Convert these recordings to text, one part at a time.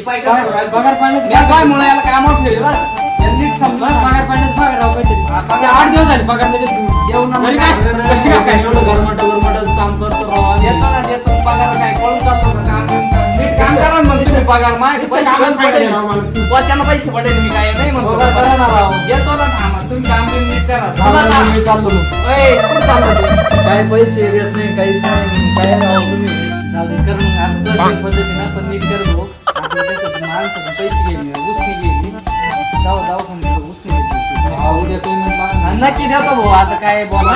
पगार पाण्यात काय मुळे याला कामावर ठेवलं बरं नीट समजा पगार पाण्यात पगार राव काहीतरी 8 दिवस झाले पगार नाही काम करतो देतो पगार काय कळून चालतो काम नीट काम करा मग तुम्ही पगार माझे पैसे पडेल मी काय नाही म्हणतो येतो ना थांबा तुम्ही काम नीट करा मी चाललो कुठं चाललो काय पैसे देत नाही काहीच नाही काय राव तुम्ही कर मग पद्धतीनं पण नीट कर भाऊ माणसं पैसे गेली उसने गेली दवाखान्यात उसने घेतली नक्की देतो भाऊ आता काय बोला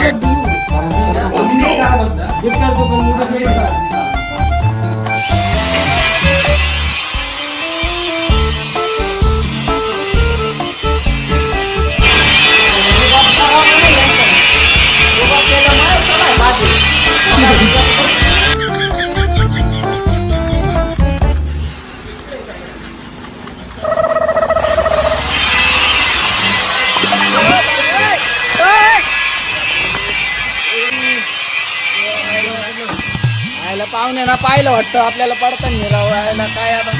पाहुणे ना पाहिलं वाटतं आपल्याला पडताना राव यायला काय आता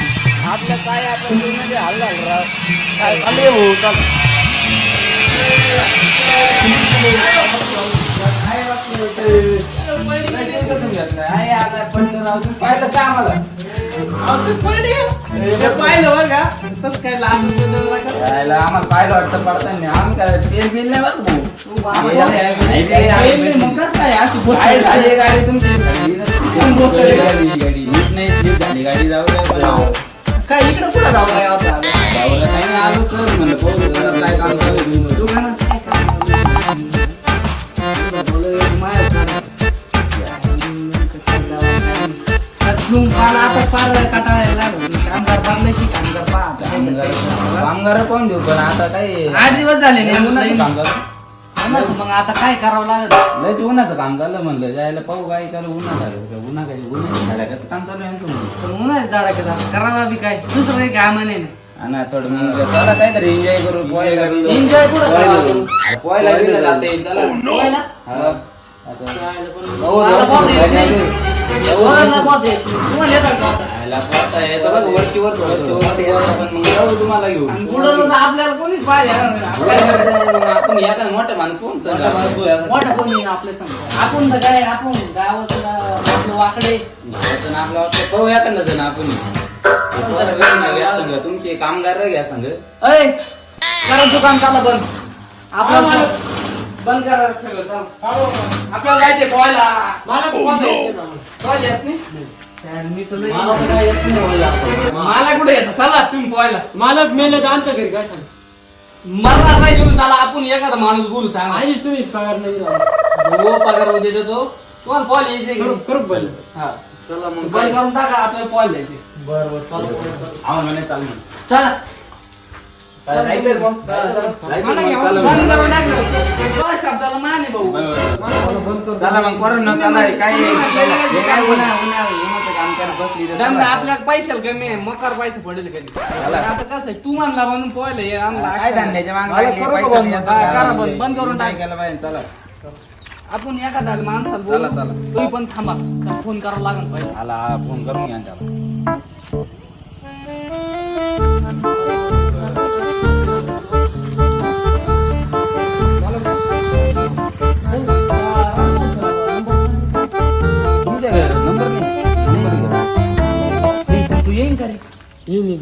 आपल्या काय आपण जीवनाचे हाल झालं राव काय चालू हो पाहिलं का आम्हाला पाहिलं बरं का तसं काय आम्हाला पाहिलं वाटतं पडताना आम्ही काय तेल बिल नाही बरं गाडी तुमची गाडी जाऊ काय इकडे पुढे जाऊ आलो सर म्हणलं काय काम कामगार कोण देऊ पण आता काय 8 दिवस झाले नाही मग आता काय करावं लागत लयच उन्हाचं काम झालं म्हणलं जायला पाहू काय चालू उन्हा झालं उन्हा काही उन्हाच्या धडाक्याचं काम चालू यांचं म्हणून उन्हाच्या धडाक्याचं करावा बी काय दुसरं काही काम नाही ना थोडं मग चला काहीतरी एन्जॉय करू एन्जॉय कुठं पोहायला जाते चला तुम्हाला घेऊ आपल्याला कोणीच पाहिजे आपण या मोठ्या माणूस मोठा कोणी आपल्या सांग आपण काय आपण गावात वाकडे आपलं पाहू या ना आपण तुमचे कामगार घ्या सांग करा दुकान चाला बंद आपलं बंद करा सगळं आपल्याला जायचे पोहायला मला कुठे येत चला तुम्ही पोहायला मालक मेले तर आमच्या घरी काय सांग मला नाही घेऊन चला आपण एखादा माणूस बोलू सांग आधीच तुम्ही पगार नाही पगार होते देतो तुम्हाला पोहायला यायचे करू पहिले हा चला मग बंद करून टाका आपल्याला पोहायला जायचे बरोबर चला चला शब्दाला माने भाऊ चला मग करून ना चला काय आपल्या पैशाला कमी मकार पैसे पडेल कधी आता कसं तू म्हणला म्हणून पोहायला काय धंद्याच्या बंद करून टाकायला पाहिजे चला आपण एखादा माणसाला चला चला तुम्ही पण थांबा फोन करावा लागेल पाहिजे आला फोन करून घ्या त्याला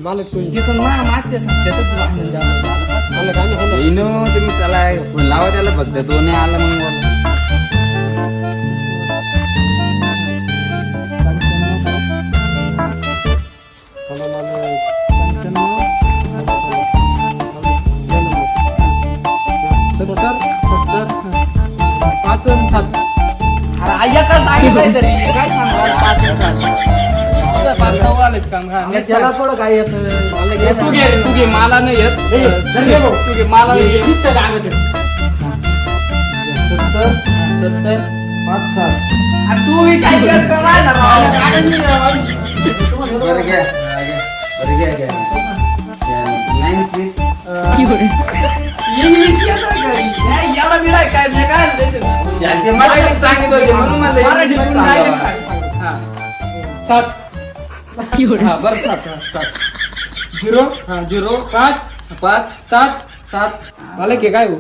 मालक तुम्ही त्याला लावा त्याला फक्त तो नाही आला मग काय त्याला थोडं काय येत तू घे मला नाही येत तू घे मला 70 5 7 तू काय बरं घ्या 96 इंग्लिश याला बिडा काय काय सांगितलं म्हणून मला 7 बरं 7 0 5 5 7 7 मला की काय हो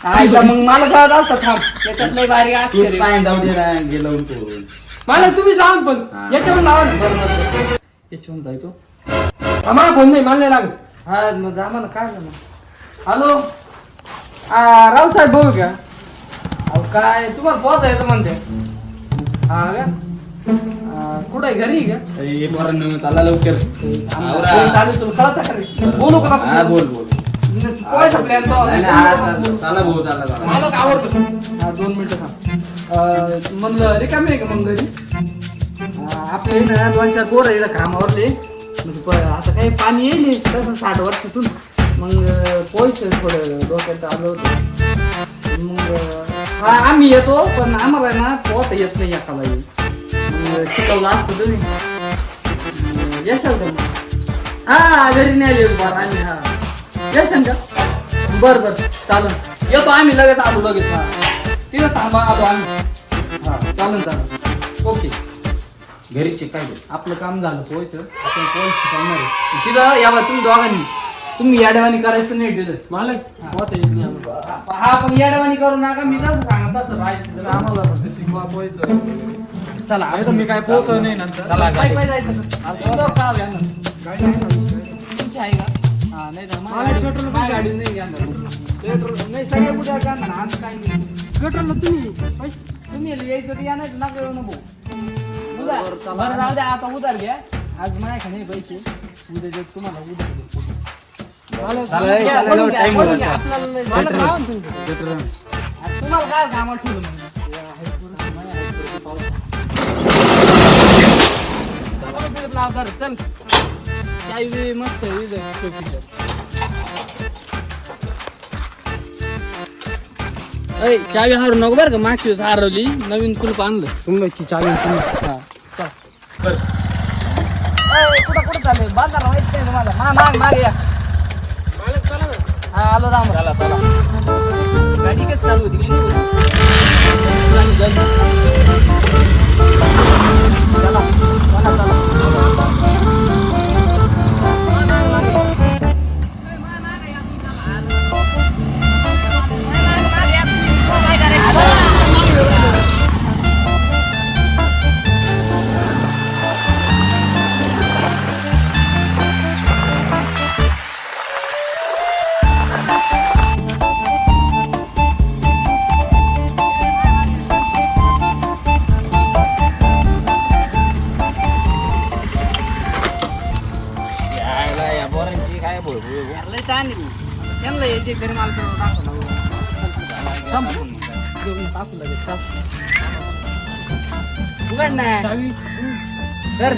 आईला मग मला कळत असतं थांब त्याच्यात लय भारी अक्षर तूच आहे. पाय जाऊ दे ना गेलो तू मला तुम्ही लावा ना पण याच्यावर लावा ना बरोबर याच्याहून जाय तो आम्हाला फोन नाही मला नाही लागत हा मग जा मला काय झालं हॅलो रावसाहेब भाऊ का अहो काय तुम्हाला पोहोचा येतं म्हणते हा का कुठं आहे घरी आहे का ए पोरांनो चला लवकर आवरा. चालेल तुला कळतं का रे? बोलू का हा बोल बोल पोहायचा प्लॅन नाही, नाही, हा, चला भाऊ चला मला का आवडतं हा 2 मिनिटं थांब म्हणलं रिकामी आहे का मग घरी आपल्या इथं 2-4 पोरं इकडं कामावरले म्हणजे आता काही पाणी येईल तसं 60 वर्षातून मग पोहायचं थोडं डोक्यात आलं होतं मग हा आम्ही येतो पण आम्हाला ना पोहता येत नाही एका बाई मग शिकवलं असतं तुम्ही येशाल का मग हा घरी नाही येऊ बरं आम्ही हा येशाल का बरं बरं चालेल येतो आम्ही लगेच आलो लगेच हा तिथं थांबा आलो आम्ही हा चालेल ओके घरी शिकाय आपलं काम झालं पोहायचं आपण पोहायला शिकवणार आहे तिथं या बा तुम्ही दोघांनी तुम्ही याडवानी करायचं नाही तिथं मला पोहता येत नाही आम्हाला. हा पण याडवानी करू नका मी तसं सांगा तसं राहायचं आम्हाला फक्त शिकवा पोहायचं चला आता मी काय पोहतो नाही नंतर चला, काय काय जायचं का तुमची आहे का हा नाही तर माझ्या गाडी नाही घेणार पेट्रोल नाही सगळे कुठे जाणार आज काय नाही पेट्रोलला तुम्ही तुम्ही यायचं तर या नाही तर नका येऊ नको उधार बरं जाऊ द्या आता उधार घ्या आज माझ्याकडे नाही पैसे उद्या देत तुम्हाला उधार देतो घ्या, भरून घ्या, भरून घ्या. आपल्याला लय- मला लावा ना तुम्ही. आता तुम्हाला काय कामात ठेवलं चल चाय बी मस्त आहे, इथं टोपीचं. ऐ चावी हारू नको बरं का मागची वेळेस हरवली नवीन कुलप आणलं तुमची चावी तुम्ही हा चल कुठं कुठं चालू बाजारला माहित नाही तुम्हाला माग माग या हा आलो राम झाला चला गाडी कच चालू होती की नाही? चला, चला, चला. या पोरांची काय बोल लय ताण आहे भाऊ. त्यांना यायचे घरी मला पेट्रोल टाकून टाकून लगेच टाक. उघड ना चावी धर.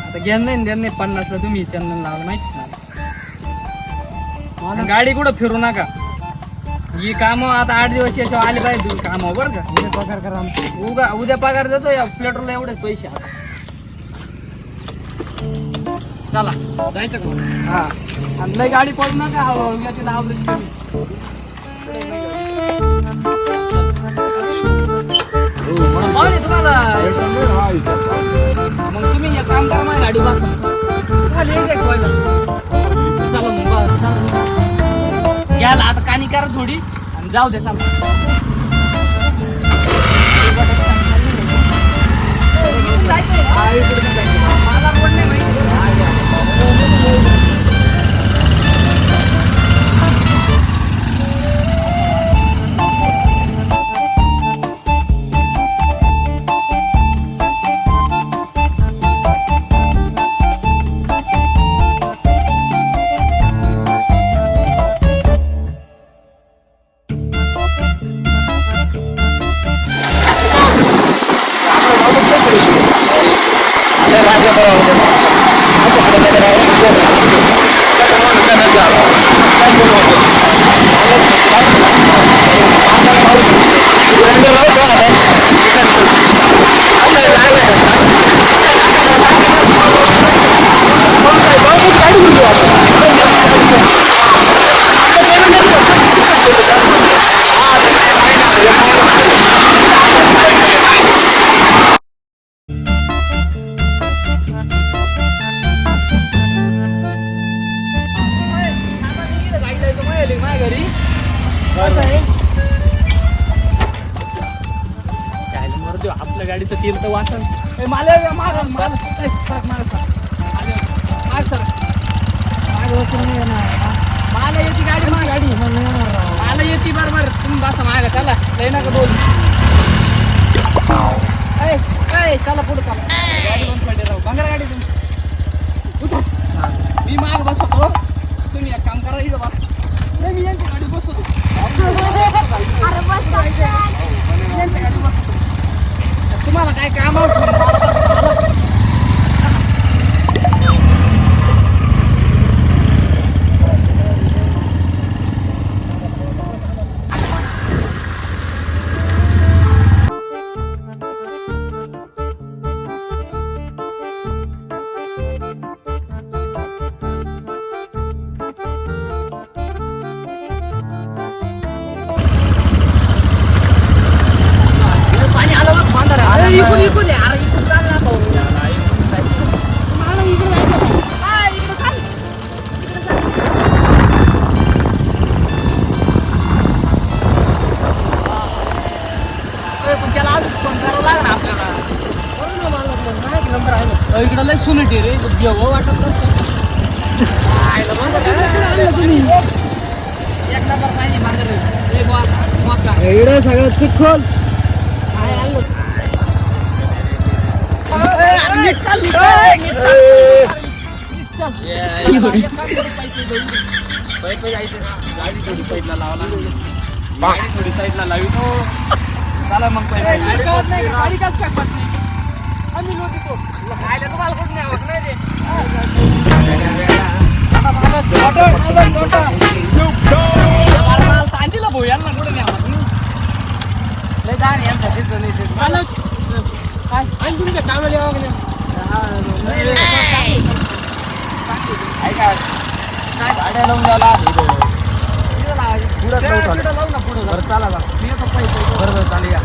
आता घेणं नाही देणं नाही 50 ला तुम्ही चंदन लावलं माहिती ना गाडी कुठं फिरू नका ही कामं आता 8 दिवस याच्यावर आले पाहिजे तुम्ही कामं बरं का पगार करा आमचा. उद्या पगार देतो या पेट्रोलला एवढेच पैसे आता. चला जायचं का हा आणि लय गाडी पडू नका हळूहळू याची आवडत तुम्हाला मग तुम्ही एक काम करा माझ्या गाडी बसा तुम्हाला यायचं का पहिलं? चला मग बस चला घ्यायला आता कानी करा थोडी आणि जाऊ दे चला मला पण नाही माहिती राज्य कसं आहे काय मरू दे आपल्या गाडीचं तेल तर वाचन मला माग माग सर मला येते गाडी मला येते बरोबर तुम्ही बसा मागा चला लय नका बोल चला पुढे चला गाडी बंद पडे राहू बंगला गाडी तुम्ही मी माग बसतो तुम्ही एक काम करा इथं बस नाही मी यांच्या गाडी बसतो यांच्या गाडी बसतो तुम्हाला काय काम पाणी आलं बघ बांधारा अरे इकडून अरे इकडून चाल ना भाऊ मला इकडे जायचं हा इकडे चाल पण त्याला आज फोन करावं लागणार आपल्याला नंबर आहे इकडं लय सुनटी रे जेव्हा वाटत एक नंबर पाहिजे बांधारा सगळं चिखल गाडी थोडी साईडला लावला गाडी थोडी साईडला लावी चला मग गाडी काच काय पडली आम्ही लोक खायला तुम्हाला कुठं नाही होत नाही सांगितलं भाऊ यांना कुठं नाही आवडत लय जा रे यांचा तिथं नाही काय आणि तुमच्या कामाला यावं की ऐका गाड्या लावून द्याला पुढं चला बरोबर चालू या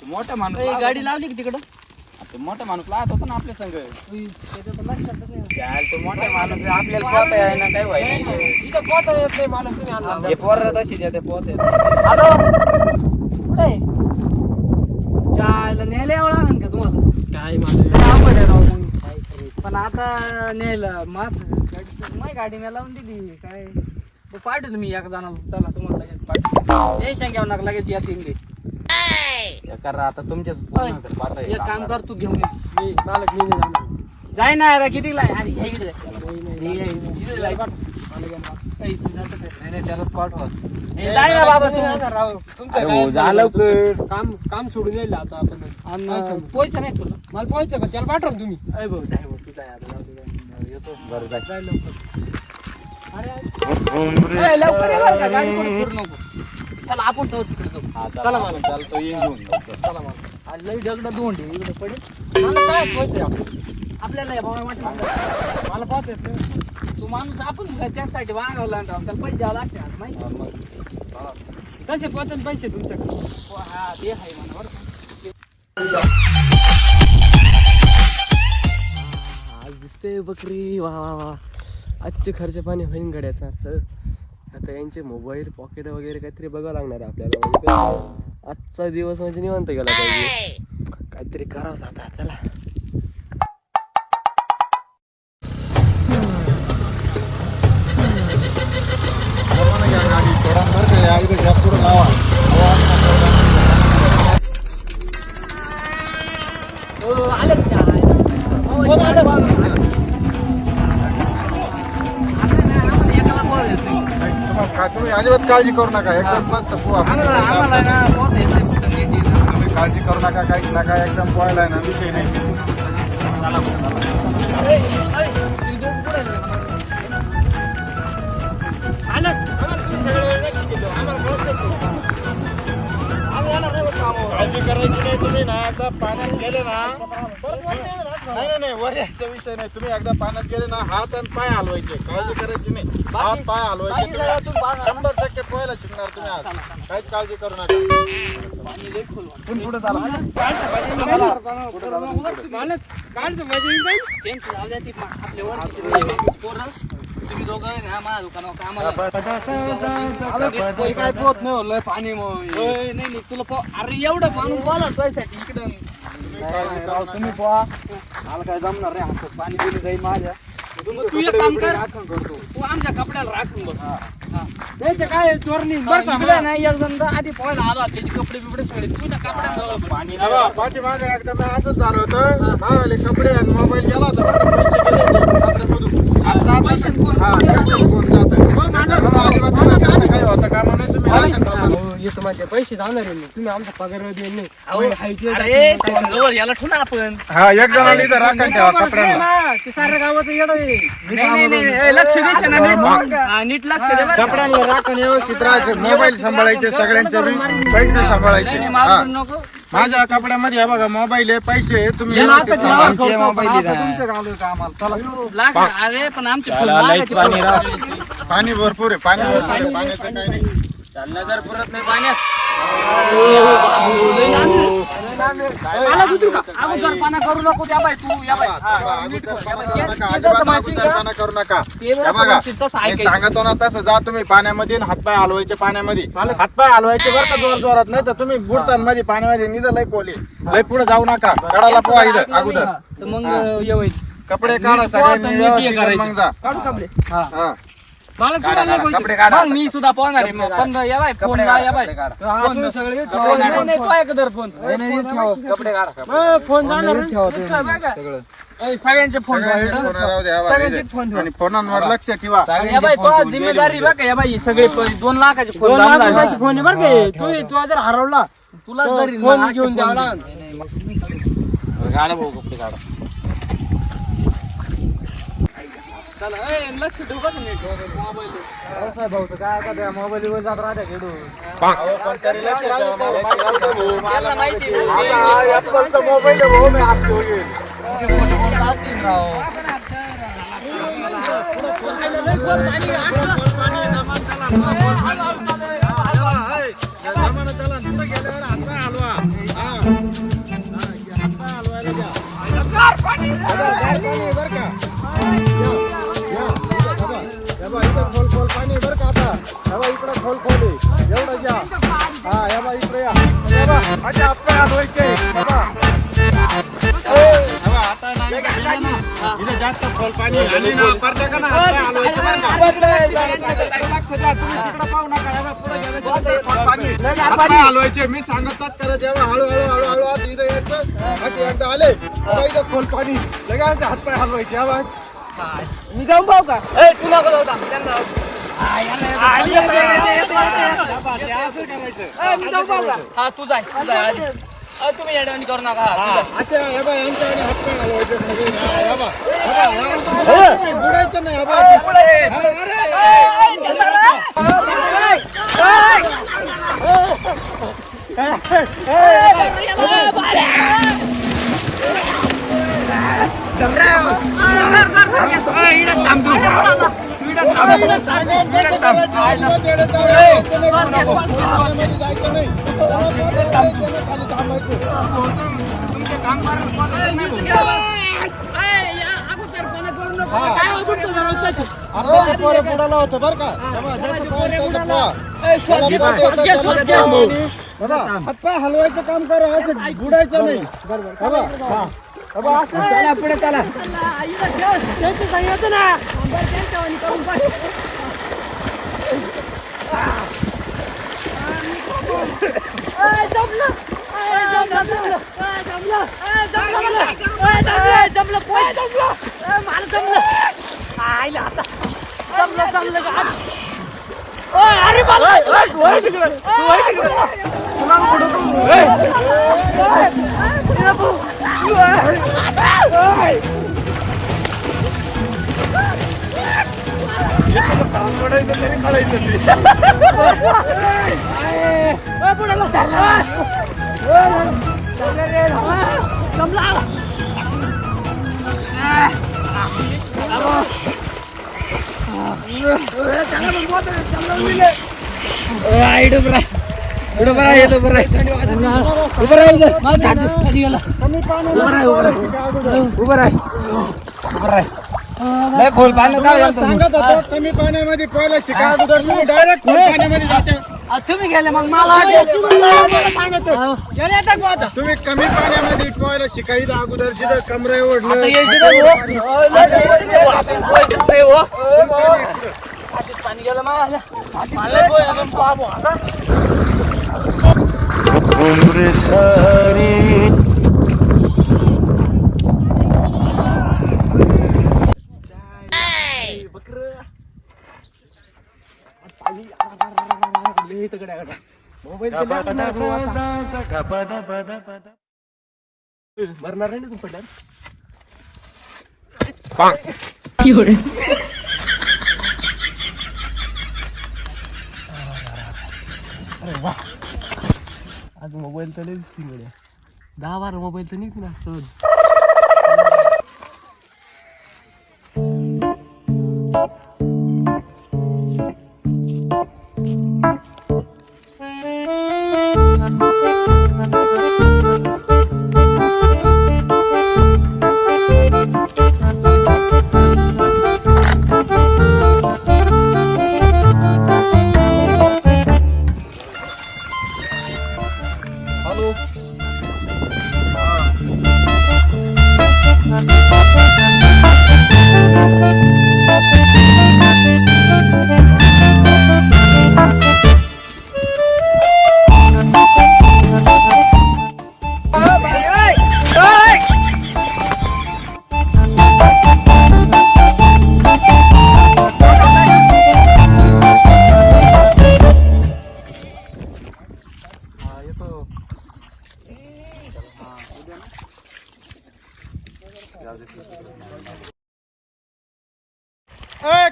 मोठा माणूस गाडी लावली की तिकडं तो मोठा माणूस लावत होता ना आपल्या संघ त्याचं लक्षातच नाही तो मोठा माणूस आहे, आपल्याला पोहता आहे ना काही व्हाय नाही इथं पोहता येत नाही माणूस तुम्ही आणला हे पोर तशी ते पोहत हॅलो कुठे जायला न्यायला यावं लागेल का तुम्हाला काय माझं अवघड आहे राव मग पण आता न्यायला माझी गाडी मी लावून दिली काय पाठवतो मी एक जणाला चला तुम्हाला लगेच पाठवतो टेन्शन घ्यावं नका लगेच येतील ते करा आता तुमच्याच एक काम कर तू घेऊन ये. मी मालक मी नाही जाणार जाय ना अरे किती लाय अरे हे इकडे त्यालाच पाठवा जाय ना बाबा राव तुमचं अरे काय हो, जा लवकर. काम सोडून यायला आता आपण काय सांगू? पैसा नाही तुला मला पोहायचं का त्याला पाठवा तुम्ही अय भाऊ जाय भाऊ तू जाय आता जाऊ दे, जाय. येतो बरं जाय. जाय लवकर अरे लवकर ये बरं का, गाडी कोणी फिरू नको चला आपण तो तिकडे जाऊ हा, चला मला. चालतो येईन घेऊन लवकर. चला मला आज लई दगड दोंडे इकडे पडेल मला काय पोहायचं आपण आपल्याला या भावा वाटलं मला पोहायचं नाही. तू माणूस आपण काय त्यासाठी वागावला आणि राव, त्याला पैसे द्यावं लागते आज माहिती हा, मग. तसे पोहोचन पैसे तुमच्याकडे हो, हा ते आहे म्हणा बरं आज दिसते बकरी वा वा वा आजचे खर्च पाणी होईन गड्याचा आता यांचे मोबाईल पॉकेट वगैरे काहीतरी बघावं लागणार आहे आपल्याला म्हणजे कसं आजचा दिवस म्हणजे निवांत गेला पाहिजे काहीतरी करावं आता चला हो, आले का? हो, आले बा. आम्हाला एकाला पोहता येत नाही. तुम्ही अजिबात काळजी करू नका एकदम मस्त पोहा आम्हाला ना पोहता येत नाही फक्त नीट येत. तुम्ही काळजी करू नका काहीच नका एकदम पोहायला आहे ना विषय नाही ए, ए, तुम्ही दोघं पुढे जा. काळजी करायची नाही तुम्ही ना एकदा पाण्यात गेले ना नाही नाही वर यायचा विषय नाही तुम्ही एकदा पाण्यात गेले ना हात आणि पाय हलवायचे काळजी करायची नाही हात पाय हलवायचे बाकी सगळं तुम्ही बघा. 100% पोहायला शिकणार तुम्ही आज काहीच काळजी करू नका पाणी लई खोल वाटतं. पुढे चला काढचं माझी त्यांचं जाऊ द्या, ती आपल्या ओळखीचे नाही. पोरं तुम्ही दोघं आहे ना माझ्या दुकानावर कामाला काय पोत नाही होलं पाणी मग नाही नाही तुला अरे एवढं माणूस बोला तुझ्यासाठी इकडं तुम्ही पोहा मला काय जमणार नाही हातात पाणी पिली जाईल माझ्या तू एक काम कर तू आमच्या कपड्याला राखून बस काय चोरणी इकडे नाही एक जण आधी पोहायला आला त्याचे कपडे बिपडे सगळे तुझ्या कपड्याजवळ पाणी पाठीमागे एकदा मी असंच झालं होतं मागवले कपडे आणि मोबाईल गेला होता बरं का, पैसे गेले होते कपड्यामधून. आता पैसे फोन जात काही होतं का म्हणून तुम्ही ऐकत राहा. येतो माझे पैसे जाणार आहे तुम्ही आमचा पगार देईल नाही अरे जवळ याला ठेवू ना आपण हा एक जणाला इथं राखण ठेवा कपड्यांना. ते साऱ्या गावाचं येडं आहे. नाही लक्ष दे ना नीट. हा, नीट लक्ष दे बरं का. कपड्यांना राखण व्यवस्थित राहायचं, मोबाईल सांभाळायचे सगळ्यांचे बी, पैसे सांभाळायचे. नाही, हा. मारून नको माझ्या कपड्यामध्ये हे बघा मोबाईल आहे, पैसे आहे, तुम्ही याला व्यवस्थित आता सांभाळा. तुमचं घालू का आम्हाला चला लाख अरे पण आमचे फुल मागायचे पाणी भरपूर आहे, पाणी भरपूर आहे, पाण्याचं काही नाही. चालला जर पुरत नाही पाण्यात पाना करू नको त्या बाई तू या बाई अजिबात करू नका. हे बघा, मी सांगतो ना तसं जा तुम्ही पाण्यामध्ये आणि हातपाय हलवायचे पाण्यामध्ये. हातपाय हलवायचे बरं का जोर जोरात, नाही तर तुम्ही बुडतान मध्ये पाण्यामध्ये निघा लय कोली लय पुढे जाऊ नका. कडाला पोहा इथं अगोदर तर मग येईल कपडे काढा सगळ्यांनी व्यवस्थित मग जा. काढू कपडे हा. मला चुडायला नाही कपडे बोलतो. मग मी सुद्धा पोहणार आहे मग पण या बाई फोन ला या बाई सगळे नाही नाही तो एक दर फोन कपडे काढा फोन जाणार सगळ्यांचे फोन सगळ्यांचे फोन राहू द्या. हा बघा इथे. आणि फोनांवर लक्ष ठेवा. या बाई तो जिम्मेदारी बघ या बाई सगळे 2 लाखाचे फोन फोन आहे बरं का तू जर हरवला तुला जरी फोन घेऊन द्यावा गाडा भाऊ कपडे काढा. लक्ष ठेवू का नीट मोबाईल भाऊ काय का मोबाईल वर जात राहत्या खेळू कोणतरी लक्ष ठेवा. मला माहिती आहे. मोबाईल आहे भाऊ, मी हात ठेवले. खोल पाणी बरं का आता. इकडं खोल एवढं घ्या. हा या बा इकडे या. माझे हातपाय हलवायचे. आता नाही इथं जास्त खोल पाणी आणि ना प्रत्येकानं हातपाय हलवायचे बरं का. लक्ष द्या, तुम्ही तिकडं पाहू नका. या बा, पुढं गेलं की इथं खोल पाणी. हातपाय हलवायचे, मी सांगतच करायचं. या बा, हळूहळू असं इथं यायचं. असे एकदा आले बघा इथं खोल पाणी लगेच हातपाय हलवायचे. या बा मी जाऊन पाहू का तू नको जाऊ थांब. त्यांना मी जाऊ पाहू का हा तू जाय आधी. तुम्ही येडवाणी करू नका हा, तू जाय. असे या बा यांच्याकडे हातपाय हलवायचे सगळे. या बा बुडायचं नाही. या बा पुढे ये. बुडाला होतं बरं का. हातपाय हलवायचं काम करा, असं बुडायचं नाही. चला पुढे चला खोल पाणी तुम्हाला सांगत होतो कमी पाण्यामध्ये पोहायला शिका अगोदर तुम्ही डायरेक्ट खोल पाण्यामध्ये जाते तुम्ही गेले मग मला तुम्ही कमी पाण्यामध्ये पोहायला शिकायचं अगोदर जिथं कमरे ओढलं पाणी गेलं मला मरणार नाही ना तू पडणार आज मोबाईल तर नाही दिसतील गड्या 10-12 मोबाईल तर निघतील ना सहज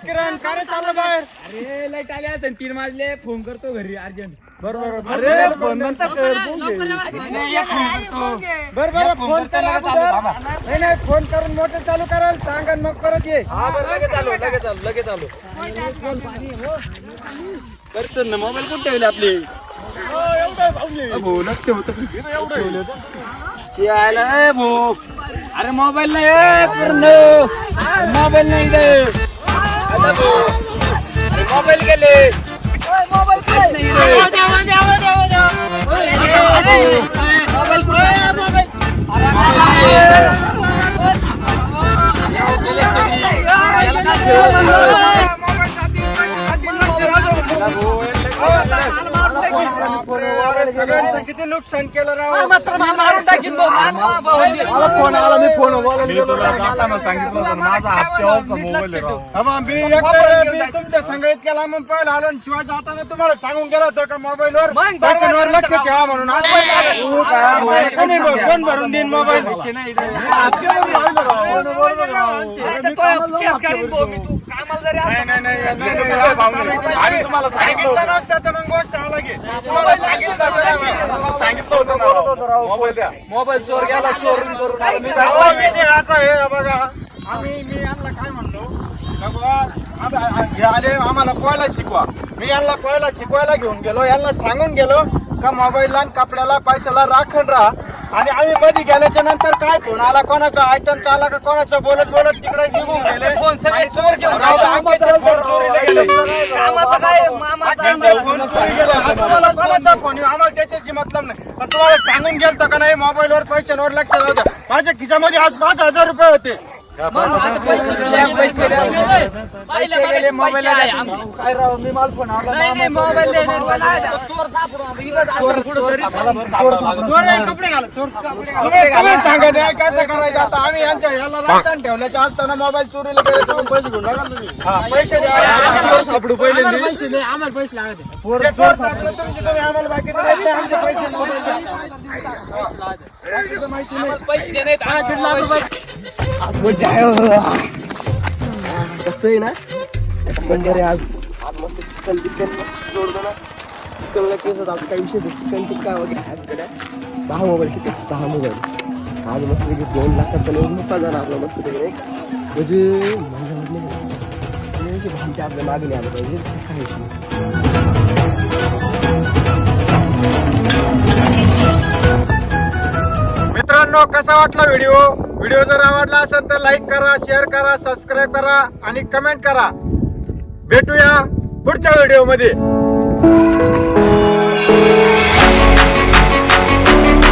किरण काय चाललं बाहेर अरे लाईट आले असेल 3 वाजले फोन करतो घरी अर्जंट बरोबर फोन बरं फोन करा अगोदर नाही फोन करून मोटर चालू कराल सांगा मग परत ये लगेच आलो पर्सन मोबाईल कुठे ठेवले आपले लक्ष होत अरे मोबाईल नाही पूर्ण मोबाईल नाही मोबाईल गेले सगळ्यांचं किती नुकसान केलं राव मारून टाकीन फोन आला मी फोन मी तुमच्या संगीत केला मग पहिला आलो आणि शिवाय जाताना तुम्हाला सांगून गेला होतं का मोबाईलवर पैशांवर लक्ष ठेवा म्हणून कोण भरून देईन मोबाईल नाही तुम्हाला सांगितलं नसतं तर मग गोष्ट अलग आहे तुम्हाला सांगितलं होतं मोबाईल चोर गेला चोरून करून विषय असा आहे बघा मी यांना काय म्हणलो हे आले आम्हाला पोहायला शिकवा मी यांना पोहायला शिकवायला घेऊन गेलो यांना सांगून गेलो का मोबाईलला कपड्याला पैशाला राखण राहा आणि आम्ही मध्ये गेल्याच्या नंतर काय फोन आला कोणाचा आयटम चालला का कोणाचा बोलत बोलत तिकडे निघून गेले फोन सगळे चोर घेऊन कोणाचा फोन आम्हाला त्याच्याशी मतलब नाही पण तुम्हाला सांगून गेलतो का नाही मोबाईलवर पैशांवर लक्ष राहतं माझ्या खिशामध्ये आज 5,000 रुपये होते काय राव मी माल फोन आला मोबाईल चोर कपडे घाल तुम्ही सांगा नाही कसं करायचं आता आम्ही यांच्या याला राखण ठेवल्याच्या असताना मोबाईल चोरीला गेले तुम्ही पैसे घेऊन टाका तुम्ही पैसे द्या सापडू पहिले पैसे नाही आम्हाला पैसे लागत चोर सापडलं तुमचे तुम्ही आम्हाला बाकी द्यायचे आमचे पैसे मोबाईल द्या. बाकीचं माहिती नाही पैसे दे नाही कसं आहे ना म्हणजे आज मस्त चिकन टिक्कन मस्त जोडतो ना चिकनला केस आज काही विषय चिकन टिक्का वगैरे आज कडे 6 मोबाईल किती 6 मोबाईल आज मस्त पैकी 2 लाखाचा निवडणुका झाला आपला मस्त पैकी नाही म्हणजे म्हणजे भामटे आपल्या मागणी आले पाहिजे मित्रांनो कसा वाटला व्हिडिओ व्हिडिओ जर आवडला असेल तर लाईक करा, शेअर करा, सबस्क्राईब करा आणि कमेंट करा. भेटूया पुढच्या व्हिडिओ मध्ये.